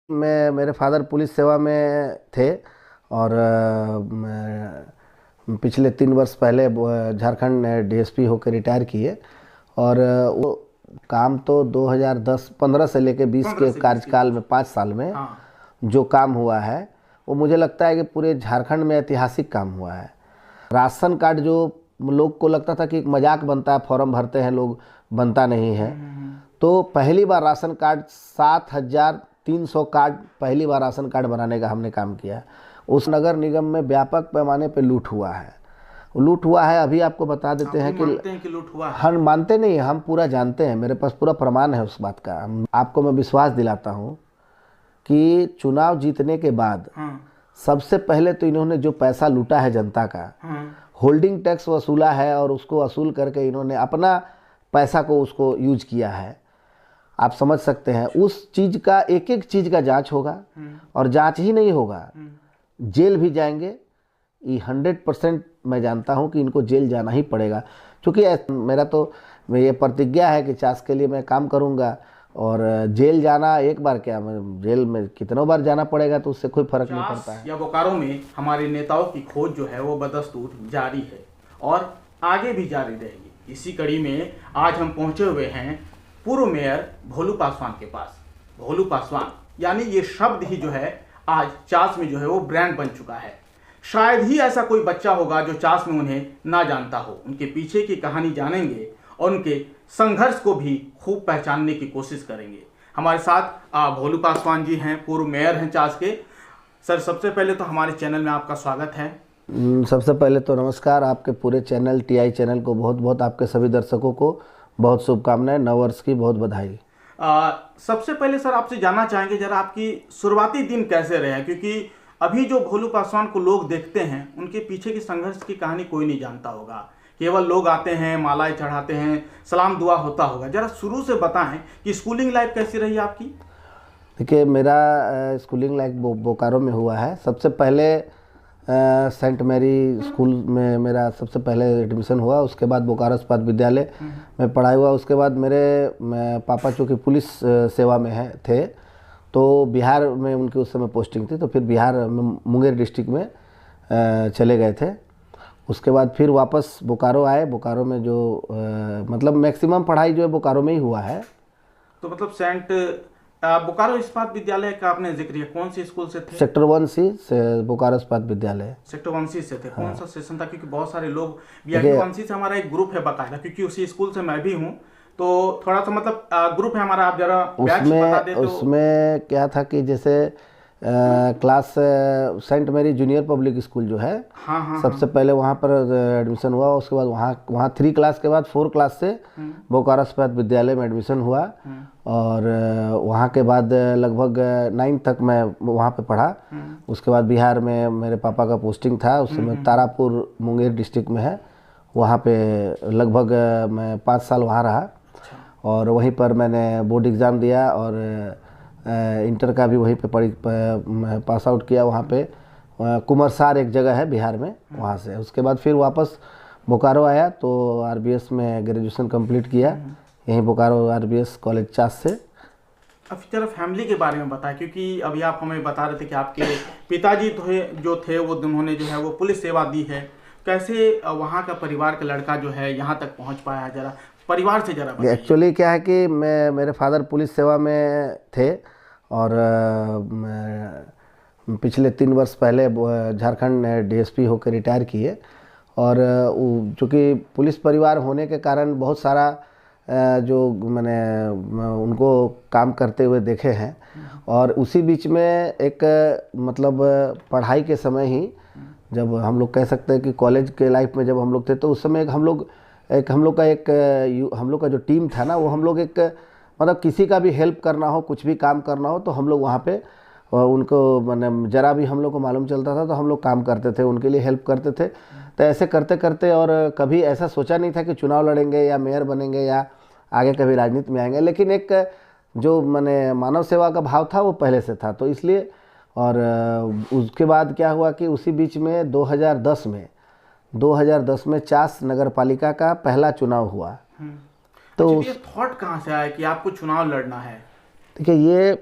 मेरे father police सेवा में थे और पिछले 3 वर्ष पहले झारखंड डीएसपी होकर रिटायर किए। और वो काम तो 2010-15 से लेके 20 के कार्यकाल में 5 साल में जो काम हुआ है वो मुझे लगता है कि पूरे झारखंड में ऐतिहासिक काम हुआ है। राशन कार्ड जो लोग को लगता था कि एक मजाक बनता है, फॉर्म भरते हैं लोग, बनता नहीं है। तो पहली बार राशन कार्ड 7,300 कार्ड पहली बार राशन कार्ड बनाने का हमने काम किया। उस नगर निगम में व्यापक पैमाने पे लूट हुआ है। अभी आपको बता देते हैं कि लूट हुआ है। हम मानते नहीं, हम पूरा जानते हैं, मेरे पास पूरा प्रमाण है उस बात का। आपको मैं विश्वास दिलाता हूँ कि चुनाव जीतने के बाद सबसे पहले तो इन्होंने जो पैसा लूटा है जनता का, होल्डिंग टैक्स वसूला है और उसको वसूल करके इन्होंने अपना पैसा को उसको यूज किया है। आप समझ सकते हैं, उस चीज़ का एक एक चीज़ का जांच होगा और जांच ही नहीं होगा, जेल भी जाएंगे। ये 100% मैं जानता हूं कि इनको जेल जाना ही पड़ेगा, क्योंकि मेरा तो ये प्रतिज्ञा है कि चास के लिए मैं काम करूंगा। और जेल जाना एक बार क्या, मैं जेल में कितनों बार जाना पड़ेगा तो उससे कोई फर्क नहीं पड़ता है। या बोकारो में हमारे नेताओं की खोज जो है वो बदस्तूर जारी है और आगे भी जारी रहेगी। इसी कड़ी में आज हम पहुंचे हुए हैं पूर्व मेयर भोलू पासवान के पास। भोलू पासवान यानी ये शब्द ही जो है आज चास में जो है वो ब्रांड बन चुका है। शायद ही ऐसा कोई बच्चा होगा जो चास में उन्हें ना जानता हो। उनके पीछे की कहानी जानेंगे और उनके संघर्ष को भी खूब पहचानने की कोशिश करेंगे। हमारे साथ भोलू पासवान जी हैं, पूर्व मेयर हैं चास के। सर, सबसे पहले तो हमारे चैनल में आपका स्वागत है। सबसे पहले तो नमस्कार। आपके पूरे चैनल टीआई चैनल को बहुत बहुत, आपके सभी दर्शकों को बहुत शुभकामनाएं, नववर्ष की बहुत बधाई। सबसे पहले सर आपसे जानना चाहेंगे जरा आपकी शुरुआती दिन कैसे रहे, क्योंकि अभी जो भोलू पासवान को लोग देखते हैं उनके पीछे की संघर्ष की कहानी कोई नहीं जानता होगा। केवल लोग आते हैं, मालाएं चढ़ाते हैं, सलाम दुआ होता होगा। जरा शुरू से बताएं कि स्कूलिंग लाइफ कैसी रही आपकी। देखिए, मेरा स्कूलिंग लाइफ बोकारो में हुआ है। सबसे पहले सेंट मैरी स्कूल में मेरा सबसे पहले एडमिशन हुआ। उसके बाद बोकारो इस्पात विद्यालय में पढ़ाई हुआ। उसके बाद मेरे पापा चूँकि पुलिस सेवा में थे तो बिहार में उनकी उस समय पोस्टिंग थी, तो फिर बिहार में मुंगेर डिस्ट्रिक्ट में चले गए थे। उसके बाद फिर वापस बोकारो आए। बोकारो में जो मतलब मैक्सिमम पढ़ाई जो है बोकारो में ही हुआ है। तो मतलब बोकारो इस्पात विद्यालय का आपने जिक्र किया, कौन सी स्कूल से थे? सेक्टर 1C से बोकारो इस्पात विद्यालय। सेक्टर 1C से थे। कौन सा सेशन था? क्योंकि बहुत सारे लोग 1C से हमारा एक ग्रुप है बाकायदा, क्योंकि उसी स्कूल से मैं भी हूँ, तो थोड़ा सा मतलब ग्रुप है हमारा। आप जरा बता दे। उसमें क्या था कि जैसे class saint Mary junior public school जो है, सबसे पहले वहाँ पर एडमिशन हुआ। उसके बाद वहाँ 3 क्लास के बाद 4 क्लास से बोकारो इस्पात विद्यालय में एडमिशन हुआ। और वहाँ के बाद लगभग 9 तक मैं वहाँ पे पढ़ा। उसके बाद बिहार में मेरे पापा का पोस्टिंग था, उस समय तारापुर मुंगेर डिस्ट्रिक्ट में है। वहाँ पे लगभग मैं 5 साल वहाँ रहा और वहीं पर मैंने बोर्ड एग्ज़ाम दिया और इंटर का भी वहीं पे पास आउट किया। वहाँ पे कुमरसार एक जगह है बिहार में, वहाँ से। उसके बाद फिर वापस बोकारो आया तो आरबीएस में ग्रेजुएशन कंप्लीट किया, यहीं बोकारो आरबीएस कॉलेज चास से। अब जरा फैमिली के बारे में बताएं, क्योंकि अभी आप हमें बता रहे थे कि आपके पिताजी जो थे वो उन्होंने जो है वो पुलिस सेवा दी है। कैसे वहाँ का परिवार का लड़का जो है यहाँ तक पहुँच पाया है, जरा परिवार से जरा बताइए। एक्चुअली क्या है कि मेरे फादर पुलिस सेवा में थे और पिछले 3 वर्ष पहले झारखंड डीएसपी होकर रिटायर किए। और चूँकि पुलिस परिवार होने के कारण बहुत सारा जो मैंने उनको काम करते हुए देखे हैं। और उसी बीच में एक मतलब पढ़ाई के समय ही, जब हम लोग कह सकते हैं कि कॉलेज के लाइफ में जब हम लोग थे, तो उस समय हम लोग का जो टीम था ना, वो हम लोग एक मतलब किसी का भी हेल्प करना हो, कुछ भी काम करना हो, तो हम लोग वहाँ पे उनको मैंने ज़रा भी हम लोग को मालूम चलता था तो हम लोग काम करते थे, उनके लिए हेल्प करते थे। तो ऐसे करते करते और कभी ऐसा सोचा नहीं था कि चुनाव लड़ेंगे या मेयर बनेंगे या आगे कभी राजनीति में आएंगे, लेकिन एक जो मैंने मानव सेवा का भाव था वो पहले से था, तो इसलिए। और उसके बाद क्या हुआ कि उसी बीच में 2010 में चास नगर पालिका का पहला चुनाव हुआ। तो ये थॉट कहाँ से आया कि आपको चुनाव लड़ना है? देखिए, ये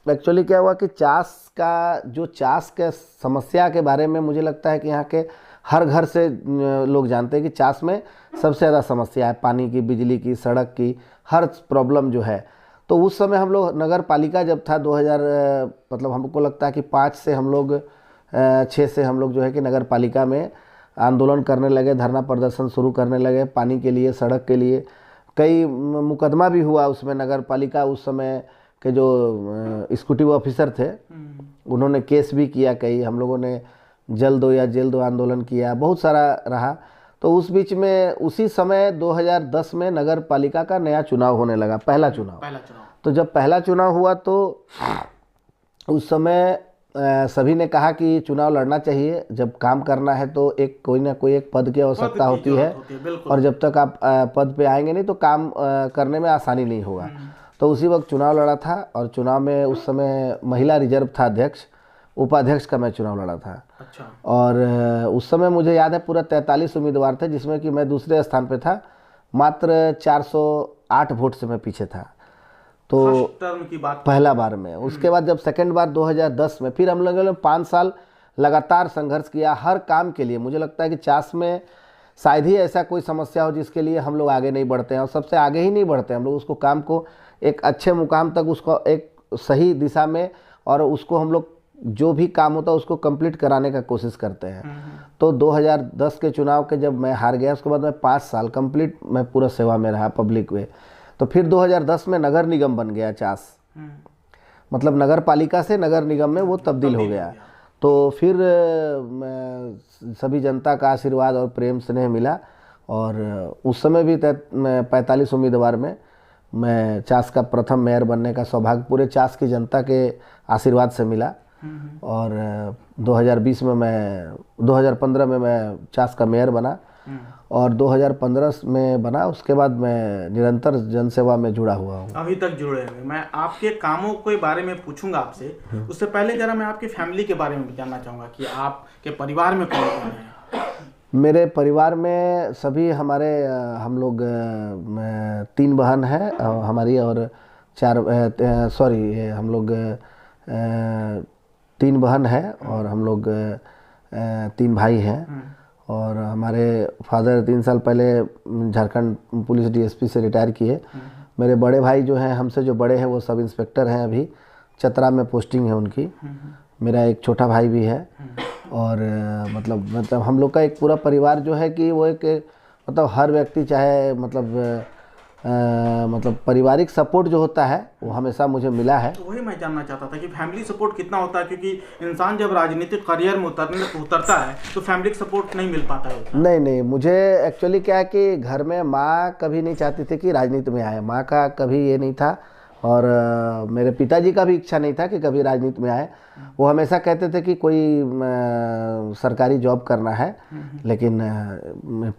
एक्चुअली क्या हुआ कि चास के समस्या के बारे में मुझे लगता है कि यहाँ के हर घर से लोग जानते हैं कि चास में सबसे ज़्यादा समस्या है, पानी की, बिजली की, सड़क की, हर प्रॉब्लम जो है। तो उस समय हम लोग नगर पालिका जब था 2000 मतलब हमको लगता है कि 5 से हम लोग 6 से हम लोग जो है कि नगर पालिका में आंदोलन करने लगे, धरना प्रदर्शन शुरू करने लगे पानी के लिए, सड़क के लिए। कई मुकदमा भी हुआ उसमें। नगर पालिका उस समय के जो एग्जीक्यूटिव ऑफिसर थे उन्होंने केस भी किया, कई हम लोगों ने जल दो या जेल दो आंदोलन किया, बहुत सारा रहा। तो उस बीच में उसी समय 2010 में नगर पालिका का नया चुनाव होने लगा, पहला चुनाव। तो जब पहला चुनाव हुआ तो उस समय सभी ने कहा कि चुनाव लड़ना चाहिए, जब काम करना है तो एक कोई ना कोई एक पद की आवश्यकता होती है, और जब तक आप पद पे आएंगे नहीं तो काम करने में आसानी नहीं होगा। तो उसी वक्त चुनाव लड़ा था, और चुनाव में उस समय महिला रिजर्व था अध्यक्ष, उपाध्यक्ष का मैं चुनाव लड़ा था। अच्छा। और उस समय मुझे याद है पूरा 43 उम्मीदवार थे, जिसमें कि मैं दूसरे स्थान पे था, मात्र 408 वोट से मैं पीछे था। तो टर्म की बात पहला बार में। उसके बाद जब सेकंड बार 2010 में फिर हम लोगों ने 5 साल लगातार संघर्ष किया हर काम के लिए। मुझे लगता है कि चास में शायद ही ऐसा कोई समस्या हो जिसके लिए हम लोग आगे नहीं बढ़ते हैं, और सबसे आगे ही नहीं बढ़ते हम लोग, उसको काम को एक अच्छे मुकाम तक, उसको एक सही दिशा में, और उसको हम लोग जो भी काम होता है उसको कंप्लीट कराने का कोशिश करते हैं। तो 2010 के चुनाव के जब मैं हार गया, उसके बाद मैं 5 साल कंप्लीट मैं पूरा सेवा में रहा पब्लिक में। तो फिर 2010 में नगर निगम बन गया चास, मतलब नगर पालिका से नगर निगम में वो तब्दील हो गया। तो फिर सभी जनता का आशीर्वाद और प्रेम स्नेह मिला, और उस समय भी 45 उम्मीदवार में मैं चास का प्रथम मेयर बनने का सौभाग्य पूरे चास की जनता के आशीर्वाद से मिला। और 2020 में 2015 में मैं चास का मेयर बना, और 2015 में बना। उसके बाद मैं निरंतर जनसेवा में जुड़ा हुआ हूँ, अभी तक जुड़े हुए। मैं आपके कामों के बारे में पूछूंगा आपसे, उससे पहले जरा मैं आपकी फैमिली के बारे में भी जानना चाहूँगा कि आपके परिवार में कौन कौन है। मेरे परिवार में सभी हम लोग 3 बहन हैं हमारी, और 3 बहन है, और हम लोग 3 भाई हैं। और हमारे फादर 3 साल पहले झारखंड पुलिस डीएसपी से रिटायर किए। मेरे बड़े भाई जो हैं, हमसे जो बड़े हैं, वो सब इंस्पेक्टर हैं, अभी चतरा में पोस्टिंग है उनकी। मेरा एक छोटा भाई भी है। और मतलब हम लोग का एक पूरा परिवार जो है कि वो एक मतलब हर व्यक्ति चाहे मतलब पारिवारिक सपोर्ट जो होता है वो हमेशा मुझे मिला है। तो वही मैं जानना चाहता था कि फैमिली सपोर्ट कितना होता है, क्योंकि इंसान जब राजनीतिक करियर में उतरता है तो फैमिली सपोर्ट नहीं मिल पाता है। नहीं, मुझे एक्चुअली क्या है कि घर में माँ कभी नहीं चाहती थी कि राजनीति में आए, माँ का कभी ये नहीं था, और मेरे पिताजी का भी इच्छा नहीं था कि कभी राजनीति में आए। वो हमेशा कहते थे कि कोई सरकारी जॉब करना है, लेकिन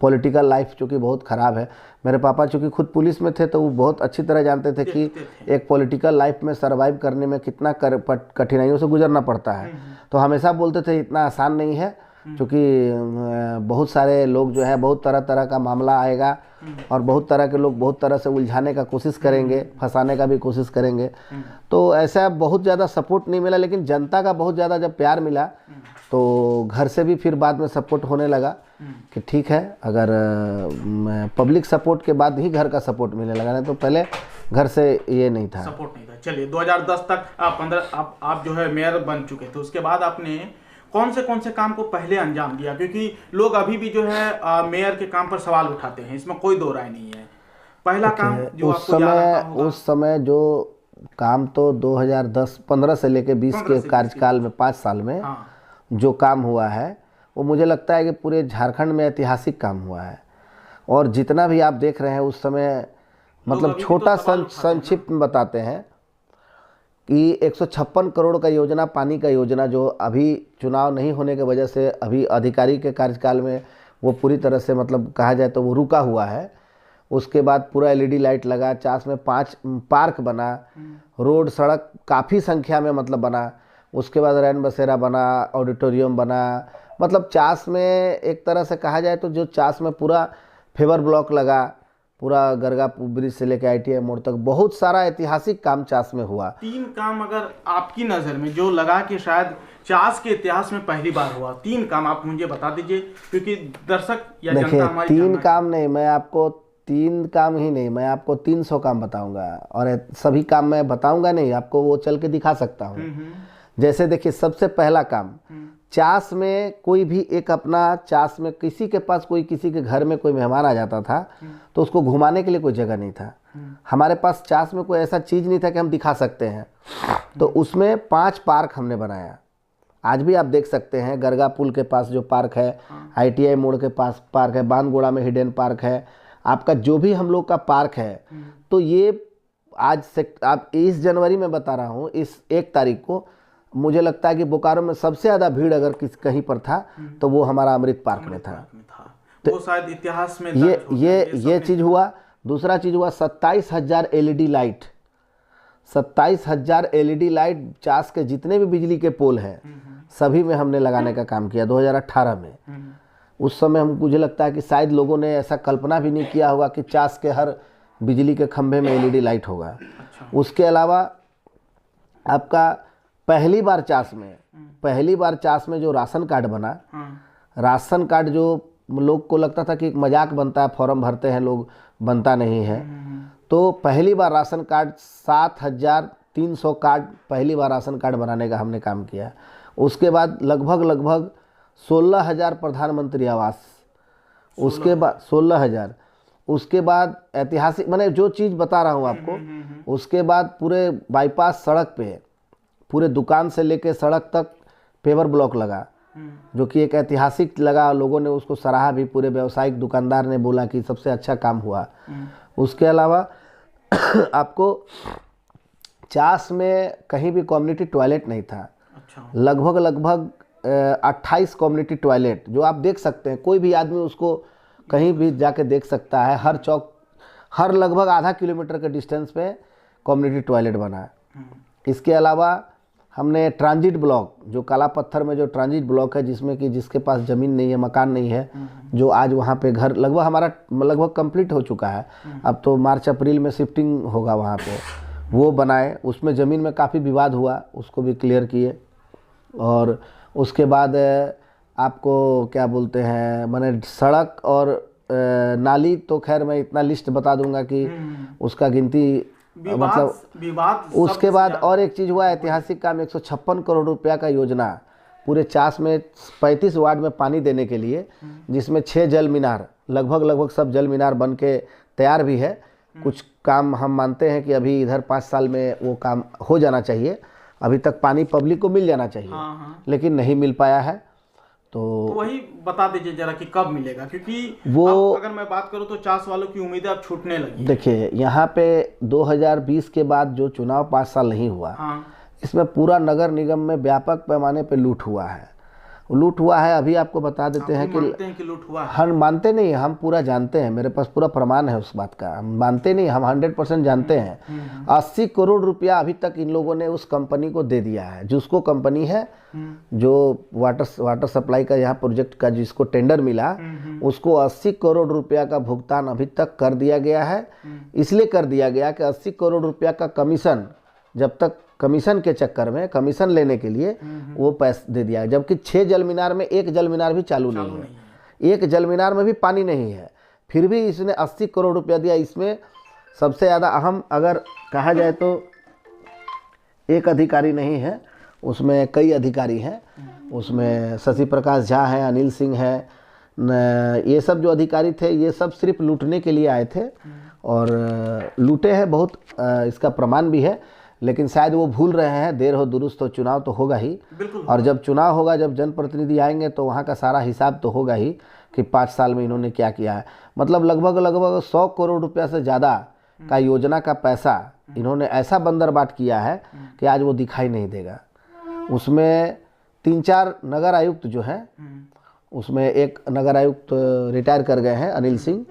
पॉलिटिकल लाइफ चूँकि बहुत ख़राब है। मेरे पापा चूँकि खुद पुलिस में थे तो वो बहुत अच्छी तरह जानते थे कि एक पॉलिटिकल लाइफ में सरवाइव करने में कितना कठिनाइयों से गुजरना पड़ता है। तो हमेशा बोलते थे इतना आसान नहीं है, क्योंकि बहुत सारे लोग जो है बहुत तरह तरह का मामला आएगा, और बहुत तरह के लोग बहुत तरह से उलझाने का कोशिश करेंगे, फंसाने का भी कोशिश करेंगे। तो ऐसा बहुत ज़्यादा सपोर्ट नहीं मिला, लेकिन जनता का बहुत ज़्यादा जब प्यार मिला तो घर से भी फिर बाद में सपोर्ट होने लगा कि ठीक है, अगर पब्लिक सपोर्ट के बाद ही घर का सपोर्ट मिलने लगा, नहीं तो पहले घर से ये नहीं था, सपोर्ट नहीं था। चलिए 2010 तक आप जो है मेयर बन चुके थे। उसके बाद आपने कौन से काम को पहले अंजाम दिया, क्योंकि लोग अभी भी जो है मेयर के काम पर सवाल उठाते हैं, इसमें कोई दो राय नहीं है। पहला काम जो उस समय जो काम तो 2015 से लेके 20 के कार्यकाल में 5 साल में जो काम हुआ है वो मुझे लगता है कि पूरे झारखंड में ऐतिहासिक काम हुआ है। और जितना भी आप देख रहे हैं उस समय मतलब छोटा संक्षिप्त में बताते हैं कि 156 करोड़ का योजना, पानी का योजना, जो अभी चुनाव नहीं होने की वजह से अभी अधिकारी के कार्यकाल में वो पूरी तरह से मतलब कहा जाए तो वो रुका हुआ है। उसके बाद पूरा एलईडी लाइट लगा, चास में 5 पार्क बना, रोड सड़क काफ़ी संख्या में मतलब बना। उसके बाद रैन बसेरा बना, ऑडिटोरियम बना, मतलब चास में एक तरह से कहा जाए तो जो चास में पूरा फेवर ब्लॉक लगा, पूरा गरगा ब्रिज से लेकर ITI मोड़ तक बहुत सारा ऐतिहासिक काम चास में हुआ। 3 काम अगर आपकी नज़र में जो लगा कि शायद चास के इतिहास में पहली बार हुआ, 3 काम आप मुझे बता दीजिए, क्योंकि दर्शक या जनता हमारी 3 काम नहीं, मैं आपको 3 काम ही नहीं, मैं आपको 300 काम बताऊंगा, और सभी काम मैं बताऊंगा नहीं, आपको वो चल के दिखा सकता हूँ। जैसे देखिए, सबसे पहला काम, चास में कोई भी एक अपना चास में किसी के पास कोई किसी के घर में कोई मेहमान आ जाता था तो उसको घुमाने के लिए कोई जगह नहीं था। हमारे पास चास में कोई ऐसा चीज़ नहीं था कि हम दिखा सकते हैं, तो उसमें 5 पार्क हमने बनाया। आज भी आप देख सकते हैं, गरगा पुल के पास जो पार्क है, ITI मोड़ के पास पार्क है, बांदगोड़ा में हिडन पार्क है, आपका जो भी हम लोग का पार्क है, तो ये आज से आप 21 जनवरी में बता रहा हूँ, इस 1 तारीख को मुझे लगता है कि बोकारो में सबसे ज़्यादा भीड़ अगर कहीं पर था तो वो हमारा अमृत पार्क में था। तो वो शायद इतिहास में ये चीज़ हुआ। दूसरा चीज़ हुआ 27,000 LED light, 27,000 LED light Chas के जितने भी बिजली के पोल हैं सभी में हमने लगाने का काम किया 2018 में। उस समय हम मुझे लगता है कि शायद लोगों ने ऐसा कल्पना भी नहीं किया होगा कि चास के हर बिजली के खंभे में LED लाइट होगा। उसके अलावा आपका पहली बार चास में जो राशन कार्ड बना, राशन कार्ड जो लोग को लगता था कि एक मजाक बनता है, फॉर्म भरते हैं लोग, बनता नहीं है, तो पहली बार राशन कार्ड 7,300 कार्ड पहली बार राशन कार्ड बनाने का हमने काम किया। उसके बाद लगभग 16,000 प्रधानमंत्री आवास, उसके बाद 16,000, उसके बाद ऐतिहासिक, मैंने जो चीज़ बता रहा हूँ आपको, उसके बाद पूरे बाईपास सड़क पे पूरे दुकान से लेके सड़क तक पेवर ब्लॉक लगा, जो कि एक ऐतिहासिक लगा, लोगों ने उसको सराहा भी, पूरे व्यावसायिक दुकानदार ने बोला कि सबसे अच्छा काम हुआ। उसके अलावा आपको चास में कहीं भी कम्युनिटी टॉयलेट नहीं था। लगभग 28 कम्युनिटी टॉयलेट जो आप देख सकते हैं, कोई भी आदमी उसको कहीं भी जाके देख सकता है। हर चौक, हर लगभग आधा किलोमीटर के डिस्टेंस पे कम्युनिटी टॉयलेट बना है। इसके अलावा हमने ट्रांजिट ब्लॉक, जो काला पत्थर में जो ट्रांजिट ब्लॉक है, जिसमें कि जिसके पास ज़मीन नहीं है, मकान नहीं है, जो आज वहाँ पे घर लगभग हमारा कंप्लीट हो चुका है, अब तो मार्च अप्रैल में शिफ्टिंग होगा वहाँ पे, वो बनाए। उसमें ज़मीन में काफ़ी विवाद हुआ, उसको भी क्लियर किए। और उसके बाद आपको क्या बोलते हैं, मैंने सड़क और नाली, तो खैर मैं इतना लिस्ट बता दूंगा कि उसका गिनती विवाद। उसके बाद और एक चीज़ हुआ ऐतिहासिक काम, 156 करोड़ रुपया का योजना पूरे चास में 35 वार्ड में पानी देने के लिए, जिसमें 6 जल मीनार, लगभग सब जल मीनार बन के तैयार भी है। कुछ काम हम मानते हैं कि अभी इधर 5 साल में वो काम हो जाना चाहिए, अभी तक पानी पब्लिक को मिल जाना चाहिए, लेकिन नहीं मिल पाया है। तो वही बता दीजिए जरा कि कब मिलेगा, क्योंकि वो अगर मैं बात करूं तो चास वालों की उम्मीदें अब छूटने लगी। देखिए, यहाँ पे 2020 के बाद जो चुनाव 5 साल नहीं हुआ, इसमें पूरा नगर निगम में व्यापक पैमाने पे लूट हुआ है। अभी आपको बता देते हैं कि लूट हुआ है। हम मानते नहीं, हम पूरा जानते हैं, मेरे पास पूरा प्रमाण है उस बात का। हम मानते नहीं, हम 100% जानते हैं। 80 करोड़ रुपया अभी तक इन लोगों ने उस कंपनी को दे दिया है, जिसको कंपनी है जो वाटर सप्लाई का यहाँ प्रोजेक्ट का जिसको टेंडर मिला, उसको 80 करोड़ रुपया का भुगतान अभी तक कर दिया गया है। इसलिए कर दिया गया कि 80 करोड़ रुपया का कमीशन, जब तक कमीशन के चक्कर में, कमीशन लेने के लिए वो पैसा दे दिया, जबकि 6 जल मीनार में 1 जल मीनार भी चालू नहीं है, 1 जल मीनार में भी पानी नहीं है, फिर भी इसने 80 करोड़ रुपया दिया। इसमें सबसे ज़्यादा अहम अगर कहा जाए तो एक अधिकारी नहीं है, उसमें कई अधिकारी हैं। उसमें शशि प्रकाश झा है, अनिल सिंह है, ये सब जो अधिकारी थे, ये सब सिर्फ लूटने के लिए आए थे और लूटे हैं बहुत, इसका प्रमाण भी है। लेकिन शायद वो भूल रहे हैं, देर हो दुरुस्त हो, चुनाव तो होगा ही, और जब चुनाव होगा, जब जनप्रतिनिधि आएंगे तो वहाँ का सारा हिसाब तो होगा ही कि 5 साल में इन्होंने क्या किया है। मतलब लगभग 100 करोड़ रुपया से ज़्यादा का योजना का पैसा इन्होंने ऐसा बंदरबाट किया है कि आज वो दिखाई नहीं देगा। उसमें 3-4 नगर आयुक्त जो हैं, उसमें एक नगर आयुक्त रिटायर कर गए हैं, अनिल सिंह,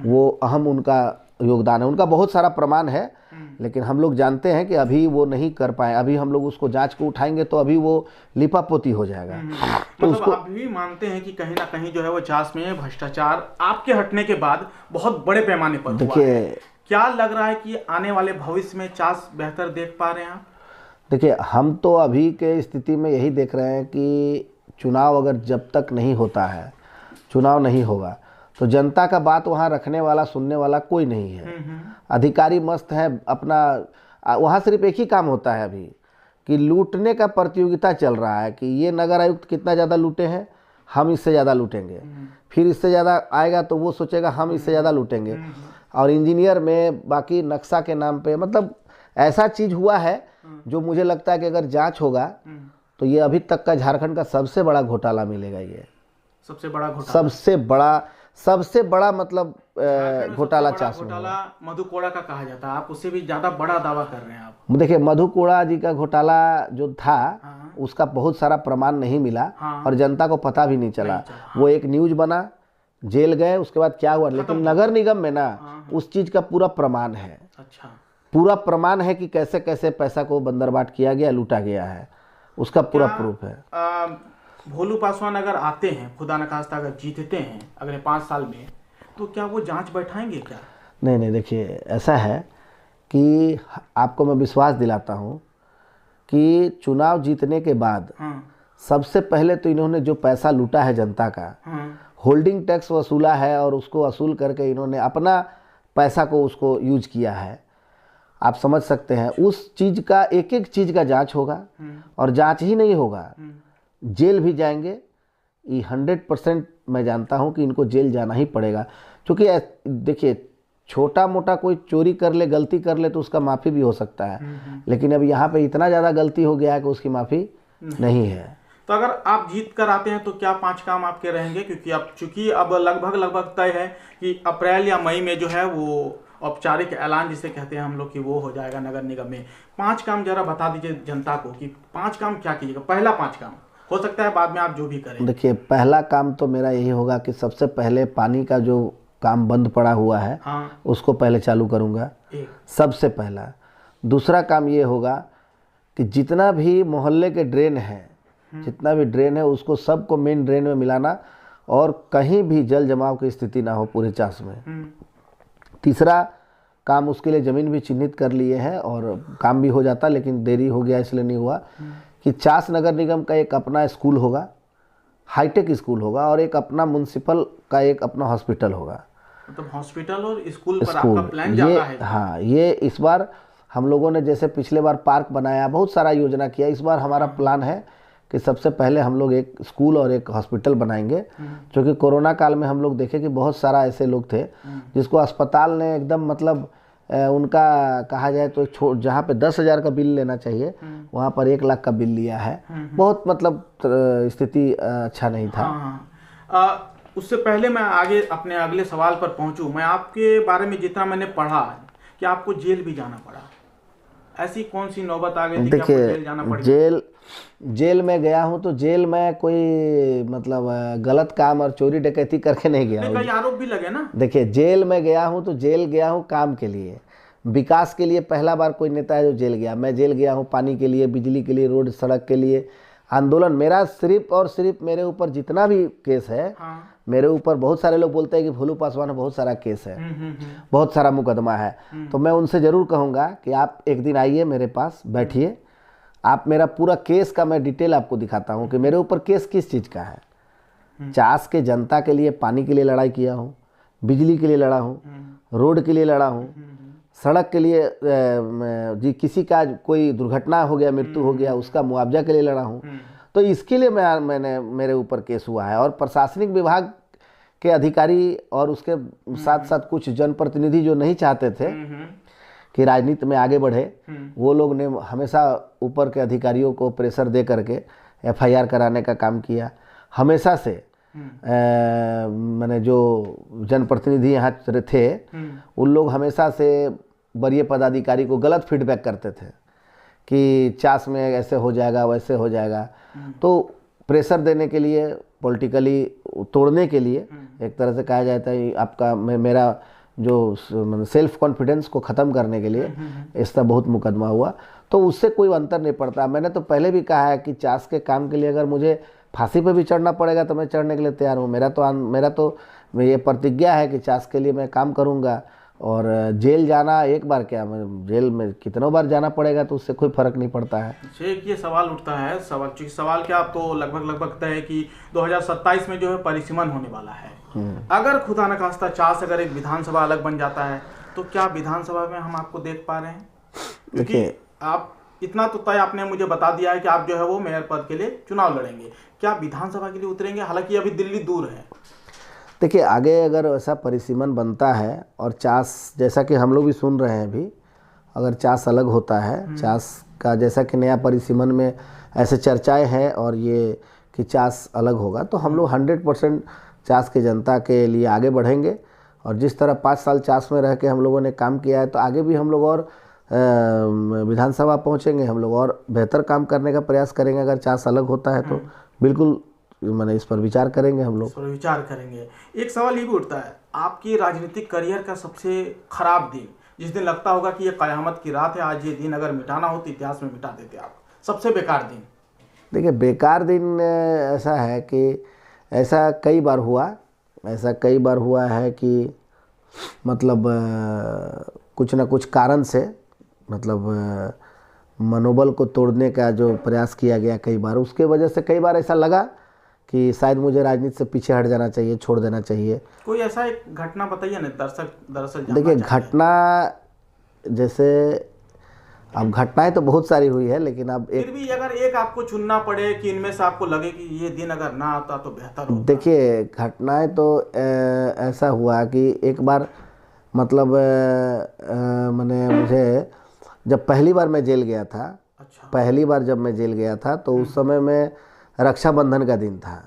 वो अहम उनका योगदान है, उनका बहुत सारा प्रमाण है। लेकिन हम लोग जानते हैं कि अभी वो नहीं कर पाए। अभी हम लोग उसको जांच को उठाएंगे तो अभी वो लिपापोती हो जाएगा। तो मतलब आप भी मानते हैं कि कहीं ना कहीं जो है वो जांच में भ्रष्टाचार आपके हटने के बाद बहुत बड़े पैमाने पर हुआ है। क्या लग रहा है कि आने वाले भविष्य में जांच बेहतर देख पा रहे हैं आप? देखिए, हम तो अभी के स्थिति में यही देख रहे हैं कि चुनाव अगर जब तक नहीं होता है, चुनाव नहीं होगा तो जनता का बात वहाँ रखने वाला, सुनने वाला कोई नहीं है। अधिकारी मस्त है अपना, वहाँ सिर्फ एक ही काम होता है अभी कि लूटने का प्रतियोगिता चल रहा है कि ये नगर आयुक्त कितना ज़्यादा लूटे हैं, हम इससे ज़्यादा लूटेंगे। फिर इससे ज़्यादा आएगा तो वो सोचेगा हम इससे ज़्यादा लूटेंगे। और इंजीनियर में बाकी नक्शा के नाम पे, मतलब ऐसा चीज़ हुआ है जो मुझे लगता है कि अगर जांच होगा तो ये अभी तक का झारखंड का सबसे बड़ा घोटाला मिलेगा। ये सबसे बड़ा घोटाला, सबसे बड़ा मतलब घोटाला चास में घोटाला मधु कोड़ा का कहा जाता है। आप उससे भी ज्यादा बड़ा दावा कर रहे हैं आप। देखिए, मधु कोड़ा जी का घोटाला जो था उसका बहुत सारा प्रमाण नहीं मिला और जनता को पता भी नहीं चला। वो एक न्यूज बना, जेल गए, उसके बाद क्या हुआ। लेकिन नगर निगम में ना उस चीज का पूरा प्रमाण है। अच्छा, पूरा प्रमाण है कि कैसे कैसे पैसा को बंदरबाट किया गया, लूटा गया है, उसका पूरा प्रूफ है। भोलू पासवान अगर आते हैं, खुदा न खास्ता अगर जीतते हैं अगले 5 साल में, तो क्या वो जांच बैठाएंगे क्या? नहीं, देखिए ऐसा है कि आपको मैं विश्वास दिलाता हूँ कि चुनाव जीतने के बाद सबसे पहले तो इन्होंने जो पैसा लूटा है जनता का, होल्डिंग टैक्स वसूला है और उसको वसूल करके इन्होंने अपना पैसा को उसको यूज किया है। आप समझ सकते हैं, उस चीज़ का एक एक चीज़ का जांच होगा और जांच ही नहीं होगा, जेल भी जाएंगे। ये 100% मैं जानता हूं कि इनको जेल जाना ही पड़ेगा। क्योंकि देखिए, छोटा मोटा कोई चोरी कर ले, गलती कर ले तो उसका माफ़ी भी हो सकता है, लेकिन अब यहाँ पे इतना ज़्यादा गलती हो गया है कि उसकी माफ़ी नहीं है। तो अगर आप जीत कर आते हैं तो क्या 5 काम आपके रहेंगे? क्योंकि अब चूंकि अब लगभग तय है कि अप्रैल या मई में जो है वो औपचारिक ऐलान जिसे कहते हैं हम लोग कि वो हो जाएगा नगर निगम में। 5 काम जरा बता दीजिए जनता को कि 5 काम क्या कीजिएगा। पहला 5 काम हो सकता है बाद में आप जो भी करें। देखिए, पहला काम तो मेरा यही होगा कि सबसे पहले पानी का जो काम बंद पड़ा हुआ है उसको पहले चालू करूंगा, सबसे पहला। दूसरा काम ये होगा कि जितना भी मोहल्ले के ड्रेन है, जितना भी ड्रेन है उसको सबको मेन ड्रेन में मिलाना और कहीं भी जल जमाव की स्थिति ना हो पूरे चास में। तीसरा काम, उसके लिए ज़मीन भी चिन्हित कर लिए हैं और काम भी हो जाता, लेकिन देरी हो गया इसलिए नहीं हुआ, कि चास नगर निगम का एक अपना स्कूल होगा, हाईटेक स्कूल होगा, और एक अपना म्युनिसिपल का एक अपना हॉस्पिटल होगा। मतलब हॉस्पिटल और स्कूल पर आपका प्लान ज़्यादा है। हाँ, ये इस बार हम लोगों ने जैसे पिछले बार पार्क बनाया, बहुत सारा योजना किया, इस बार हमारा प्लान है कि सबसे पहले हम लोग एक स्कूल और एक हॉस्पिटल बनाएंगे। क्योंकि कोरोना काल में हम लोग देखे कि बहुत सारा ऐसे लोग थे जिसको अस्पताल ने एकदम मतलब उनका कहा जाए तो जहाँ पे 10,000 का बिल लेना चाहिए वहाँ पर 1 लाख का बिल लिया है। बहुत मतलब स्थिति अच्छा नहीं था। उससे पहले मैं आगे अपने अगले सवाल पर पहुँचूँ, मैं आपके बारे में जितना मैंने पढ़ा कि आपको जेल भी जाना पड़ा, ऐसी कौन सी नौबत आ गई थी कि आपको जेल जाना पड़ा? जेल में गया हूँ तो जेल में कोई मतलब गलत काम और चोरी डकैती करके नहीं गया हूँ। कई आरोप भी लगे ना। देखिए, जेल में गया हूँ तो जेल गया हूँ काम के लिए, विकास के लिए। पहला बार कोई नेता है जो जेल गया। मैं जेल गया हूँ पानी के लिए, बिजली के लिए, रोड सड़क के लिए, आंदोलन। मेरा सिर्फ और सिर्फ मेरे ऊपर जितना भी केस है, मेरे ऊपर बहुत सारे लोग बोलते हैं कि भोलू पासवान बहुत सारा केस है, बहुत सारा मुकदमा है। तो मैं उनसे ज़रूर कहूँगा कि आप एक दिन आइए मेरे पास, बैठिए, आप मेरा पूरा केस का मैं डिटेल आपको दिखाता हूँ कि मेरे ऊपर केस किस चीज़ का है। चास के जनता के लिए, पानी के लिए लड़ाई किया हूँ, बिजली के लिए लड़ा हूँ, रोड के लिए लड़ा हूँ, सड़क के लिए जी किसी का कोई दुर्घटना हो गया, मृत्यु हो गया, उसका मुआवजा के लिए लड़ा हूँ। तो इसके लिए मैंने मेरे ऊपर केस हुआ है। और प्रशासनिक विभाग के अधिकारी और उसके साथ साथ कुछ जनप्रतिनिधि जो नहीं चाहते थे कि राजनीति में आगे बढ़े, वो लोग ने हमेशा ऊपर के अधिकारियों को प्रेशर दे करके FIR कराने का काम किया। हमेशा से मैंने जो जनप्रतिनिधि यहाँ थे उन लोग हमेशा से वरीय पदाधिकारी को गलत फीडबैक करते थे कि चास में ऐसे हो जाएगा, वैसे हो जाएगा। तो प्रेशर देने के लिए, पॉलिटिकली तोड़ने के लिए, एक तरह से कहा जाता है आपका मेरा जो मतलब सेल्फ कॉन्फिडेंस को ख़त्म करने के लिए इसका बहुत मुकदमा हुआ। तो उससे कोई अंतर नहीं पड़ता। मैंने तो पहले भी कहा है कि चास के काम के लिए अगर मुझे फांसी पे भी चढ़ना पड़ेगा तो मैं चढ़ने के लिए तैयार हूँ। मेरा तो ये प्रतिज्ञा है कि चास के लिए मैं काम करूँगा। और जेल जाना एक बार क्या, मैं जेल में कितनों बार जाना पड़ेगा तो उससे कोई फर्क नहीं पड़ता है। एक ये सवाल उठता है, सवाल क्या, आप तो लगभग तय है कि 2027 में जो है परिसीमन होने वाला है। अगर खुदा न खास्ता चास अगर एक विधानसभा अलग बन जाता है तो क्या विधानसभा में हम आपको देख पा रहे हैं? क्योंकि आप इतना तो तय आपने मुझे बता दिया है कि आप जो है वो मेयर पद के लिए चुनाव लड़ेंगे, क्या विधानसभा के लिए उतरेंगे? हालांकि अभी दिल्ली दूर है। देखिए, आगे अगर ऐसा परिसीमन बनता है और चास, जैसा कि हम लोग भी सुन रहे हैं अभी, अगर चास अलग होता है, चास का जैसा कि नया परिसीमन में ऐसे चर्चाएं हैं और ये कि चास अलग होगा, तो हम लोग 100% चास की जनता के लिए आगे बढ़ेंगे। और जिस तरह 5 साल चास में रह के हम लोगों ने काम किया है, तो आगे भी हम लोग और विधानसभा पहुंचेंगे, हम लोग और बेहतर काम करने का प्रयास करेंगे। अगर चास अलग होता है तो बिल्कुल मैंने इस पर विचार करेंगे, हम लोग विचार करेंगे। एक सवाल ये भी उठता है, आपकी राजनीतिक करियर का सबसे खराब दिन, जिस दिन लगता होगा कि ये कयामत की रात है, आज ये दिन अगर मिटाना हो तो इतिहास में मिटा देते आप, सबसे बेकार दिन? देखिए, बेकार दिन ऐसा है कि ऐसा कई बार हुआ है कि मतलब कुछ ना कुछ कारण से, मतलब मनोबल को तोड़ने का जो प्रयास किया गया कई बार, उसके वजह से कई बार ऐसा लगा कि शायद मुझे राजनीति से पीछे हट जाना चाहिए, छोड़ देना चाहिए। कोई ऐसा एक घटना बताइए ना, दरअसल देखिए, घटना जैसे, अब घटनाएं तो बहुत सारी हुई है, लेकिन अब फिर भी अगर एक आपको चुनना पड़े कि इनमें से आपको लगे कि ये दिन अगर ना आता तो बेहतर होता। देखिए, घटनाएं तो ऐसा हुआ कि एक बार मतलब मैंने मुझे जब पहली बार मैं जेल गया था, पहली बार जब मैं जेल गया था तो उस समय में रक्षाबंधन का दिन था।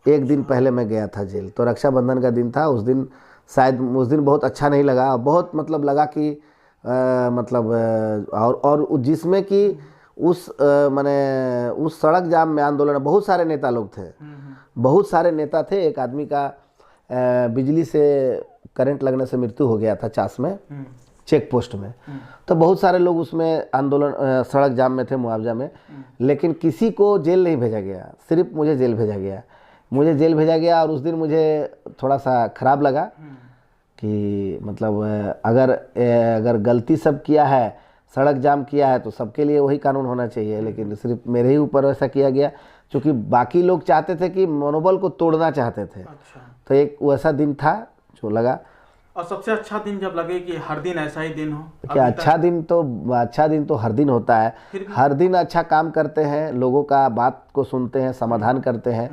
एक दिन पहले मैं गया था जेल, तो रक्षाबंधन का दिन था। उस दिन शायद बहुत अच्छा नहीं लगा, बहुत मतलब लगा कि मतलब और जिसमें कि उस मैंने उस सड़क जाम में आंदोलन, बहुत सारे नेता लोग थे, बहुत सारे नेता थे। एक आदमी का बिजली से करंट लगने से मृत्यु हो गया था चास में, चेक पोस्ट में। तो बहुत सारे लोग उसमें आंदोलन, सड़क जाम में थे, मुआवजा में। लेकिन किसी को जेल नहीं भेजा गया, सिर्फ मुझे जेल भेजा गया। और उस दिन मुझे थोड़ा सा खराब लगा कि मतलब अगर गलती सब किया है, सड़क जाम किया है, तो सबके लिए वही कानून होना चाहिए, लेकिन सिर्फ मेरे ही ऊपर ऐसा किया गया, क्योंकि बाकी लोग चाहते थे कि मनोबल को तोड़ना चाहते थे। तो एक वैसा दिन था जो लगा। और सबसे अच्छा दिन जब लगे कि हर दिन ऐसा ही दिन हो? क्या अच्छा दिन तो हर दिन होता है। हर दिन अच्छा काम करते हैं, लोगों का बात को सुनते हैं, समाधान करते हैं।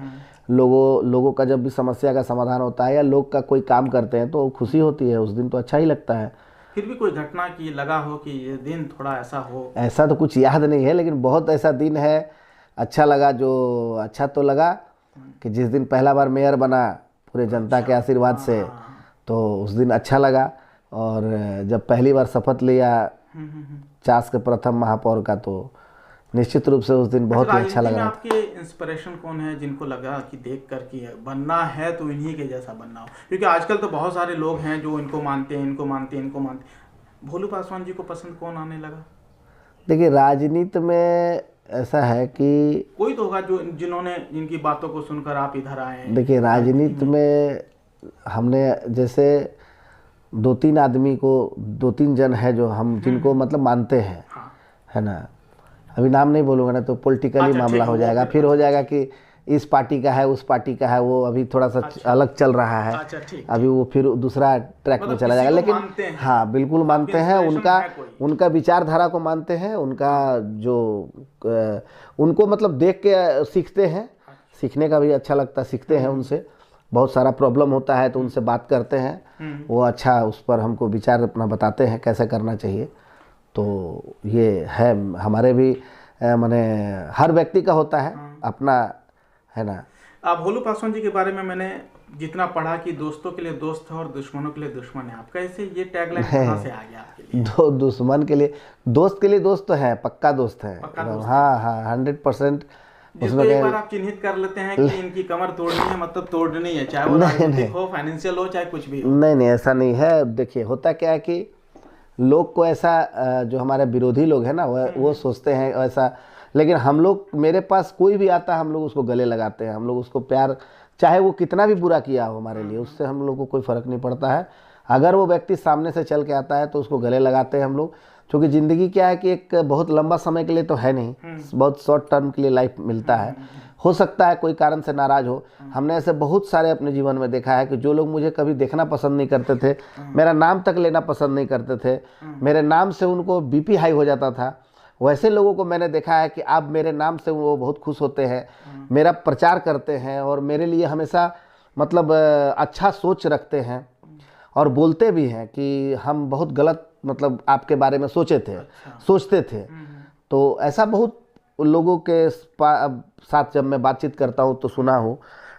लोगों का जब भी समस्या का समाधान होता है या लोग का कोई काम करते हैं तो खुशी होती है, उस दिन तो अच्छा ही लगता है। फिर भी कोई घटना की लगा हो कि ये दिन थोड़ा ऐसा हो? ऐसा तो कुछ याद नहीं है, लेकिन बहुत ऐसा दिन है अच्छा लगा। जो अच्छा तो लगा कि जिस दिन पहला बार मेयर बना पूरे जनता के आशीर्वाद से, तो उस दिन अच्छा लगा। और जब पहली बार शपथ लिया चास के प्रथम महापौर का, तो निश्चित रूप से उस दिन बहुत ही अच्छा लगा। आपके इंस्पिरेशन कौन है जिनको लगा कि देख कर कि बनना है तो इन्हीं के जैसा बनना हो? क्योंकि आजकल तो बहुत सारे लोग हैं जो इनको मानते हैं। भोलू पासवान जी को पसंद कौन आने लगा? देखिए, राजनीति में ऐसा है कि कोई तो होगा जिनकी बातों को सुनकर आप इधर आए। देखिए, राजनीति में हमने जैसे 2-3 जन है जो हम जिनको मतलब मानते हैं, है ना। अभी नाम नहीं बोलूँगा ना तो पॉलिटिकली मामला हो जाएगा, फिर हो जाएगा कि इस पार्टी का है, उस पार्टी का है, वो अभी थोड़ा सा अलग चल रहा है। अभी वो फिर दूसरा ट्रैक में चला जाएगा। लेकिन हाँ, बिल्कुल मानते हैं, उनका विचारधारा को मानते हैं, उनका जो उनको मतलब देख के सीखते हैं, सीखने का भी अच्छा लगता है, सीखते हैं उनसे। बहुत सारा प्रॉब्लम होता है तो उनसे बात करते हैं, वो अच्छा उस पर हमको विचार अपना बताते हैं कैसे करना चाहिए। तो ये है हमारे भी माने हर व्यक्ति का होता है अपना, है ना। भोलू पासवान जी के बारे में मैंने जितना पढ़ा कि दोस्तों के लिए दोस्त है और दुश्मनों के लिए दुश्मन है। आपका ऐसे ये टैगलाइन कहाँ से आ गया आपके लिए? दुश्मन के लिए दोस्त तो है, पक्का दोस्त है। हाँ, 100% जिसको एक बार आप चिन्हित कर लेते हैं कि इनकी कमर तोड़नी है, मतलब तोड़नी है, चाहे वो राजनीतिक हो, फाइनेंशियल हो, चाहे कुछ भी हो। नहीं, ऐसा नहीं है। देखिए, होता क्या है कि लोग को ऐसा जो हमारे विरोधी लोग हैं ना, वो सोचते हैं ऐसा, लेकिन हम लोग, मेरे पास कोई भी आता है, हम लोग उसको गले लगाते हैं, हम लोग उसको प्यार, चाहे वो कितना भी बुरा किया हो हमारे लिए, उससे हम लोग को कोई फ़र्क नहीं पड़ता है। अगर वो व्यक्ति सामने से चल के आता है तो उसको गले लगाते हैं हम लोग, क्योंकि ज़िंदगी क्या है कि एक बहुत लंबा समय के लिए तो है नहीं, बहुत शॉर्ट टर्म के लिए लाइफ मिलता है। हो सकता है कोई कारण से नाराज़ हो। हमने ऐसे बहुत सारे अपने जीवन में देखा है कि जो लोग मुझे कभी देखना पसंद नहीं करते थे, मेरा नाम तक लेना पसंद नहीं करते थे, मेरे नाम से उनको बीपी हाई हो जाता था, वैसे लोगों को मैंने देखा है कि अब मेरे नाम से वो बहुत खुश होते हैं, मेरा प्रचार करते हैं और मेरे लिए हमेशा मतलब अच्छा सोच रखते हैं और बोलते भी हैं कि हम बहुत गलत मतलब आपके बारे में सोचते थे। तो ऐसा बहुत लोगों के साथ जब मैं बातचीत करता हूँ तो सुना हूँ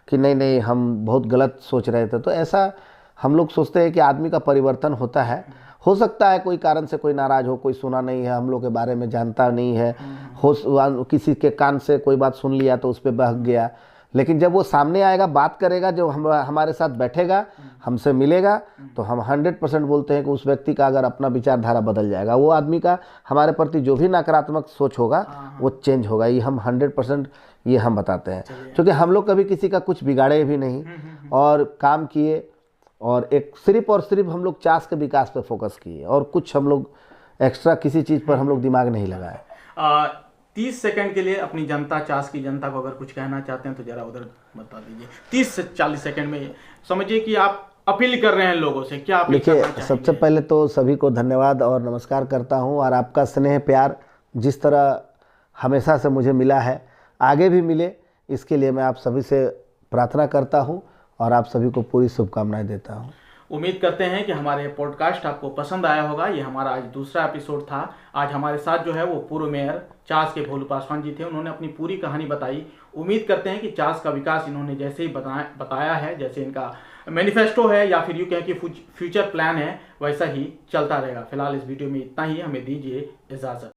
कि नहीं हम बहुत गलत सोच रहे थे। तो ऐसा हम लोग सोचते हैं कि आदमी का परिवर्तन होता है। हो सकता है कोई कारण से कोई नाराज़ हो, कोई सुना नहीं है, हम लोग के बारे में जानता नहीं है, हो किसी के कान से कोई बात सुन लिया तो उस पर बहक गया, लेकिन जब वो सामने आएगा, बात करेगा, जब हमारे साथ बैठेगा, हमसे मिलेगा, तो हम 100% बोलते हैं कि उस व्यक्ति का अगर अपना विचारधारा बदल जाएगा, वो आदमी का हमारे प्रति जो भी नकारात्मक सोच होगा वो चेंज होगा। ये हम 100% ये हम बताते हैं, क्योंकि हम लोग कभी किसी का कुछ बिगाड़े भी नहीं और काम किए, और एक सिर्फ और सिर्फ हम लोग चास के विकास पे फोकस किए और कुछ हम लोग एक्स्ट्रा किसी चीज़ पर हम लोग दिमाग नहीं लगाए। 30 सेकंड के लिए अपनी जनता, चास की जनता को अगर कुछ कहना चाहते हैं तो जरा उधर बता दीजिए। 30 से 40 सेकंड में समझिए कि आप अपील कर रहे हैं लोगों से, क्या अपील करना चाहेंगे? सबसे पहले तो सभी को धन्यवाद और नमस्कार करता हूं, और आपका स्नेह प्यार जिस तरह हमेशा से मुझे मिला है, आगे भी मिले, इसके लिए मैं आप सभी से प्रार्थना करता हूं और आप सभी को पूरी शुभकामनाएं देता हूं। उम्मीद करते हैं कि हमारे पॉडकास्ट आपको पसंद आया होगा। ये हमारा आज दूसरा एपिसोड था। आज हमारे साथ जो है वो पूर्व मेयर चास के भोलू पासवान जी थे। उन्होंने अपनी पूरी कहानी बताई। उम्मीद करते हैं कि चास का विकास इन्होंने जैसे ही बताया है, जैसे इनका मैनिफेस्टो है या फिर यूँ कहें कि फ्यूचर प्लान है, वैसा ही चलता रहेगा। फिलहाल इस वीडियो में इतना ही। हमें दीजिए इजाज़त।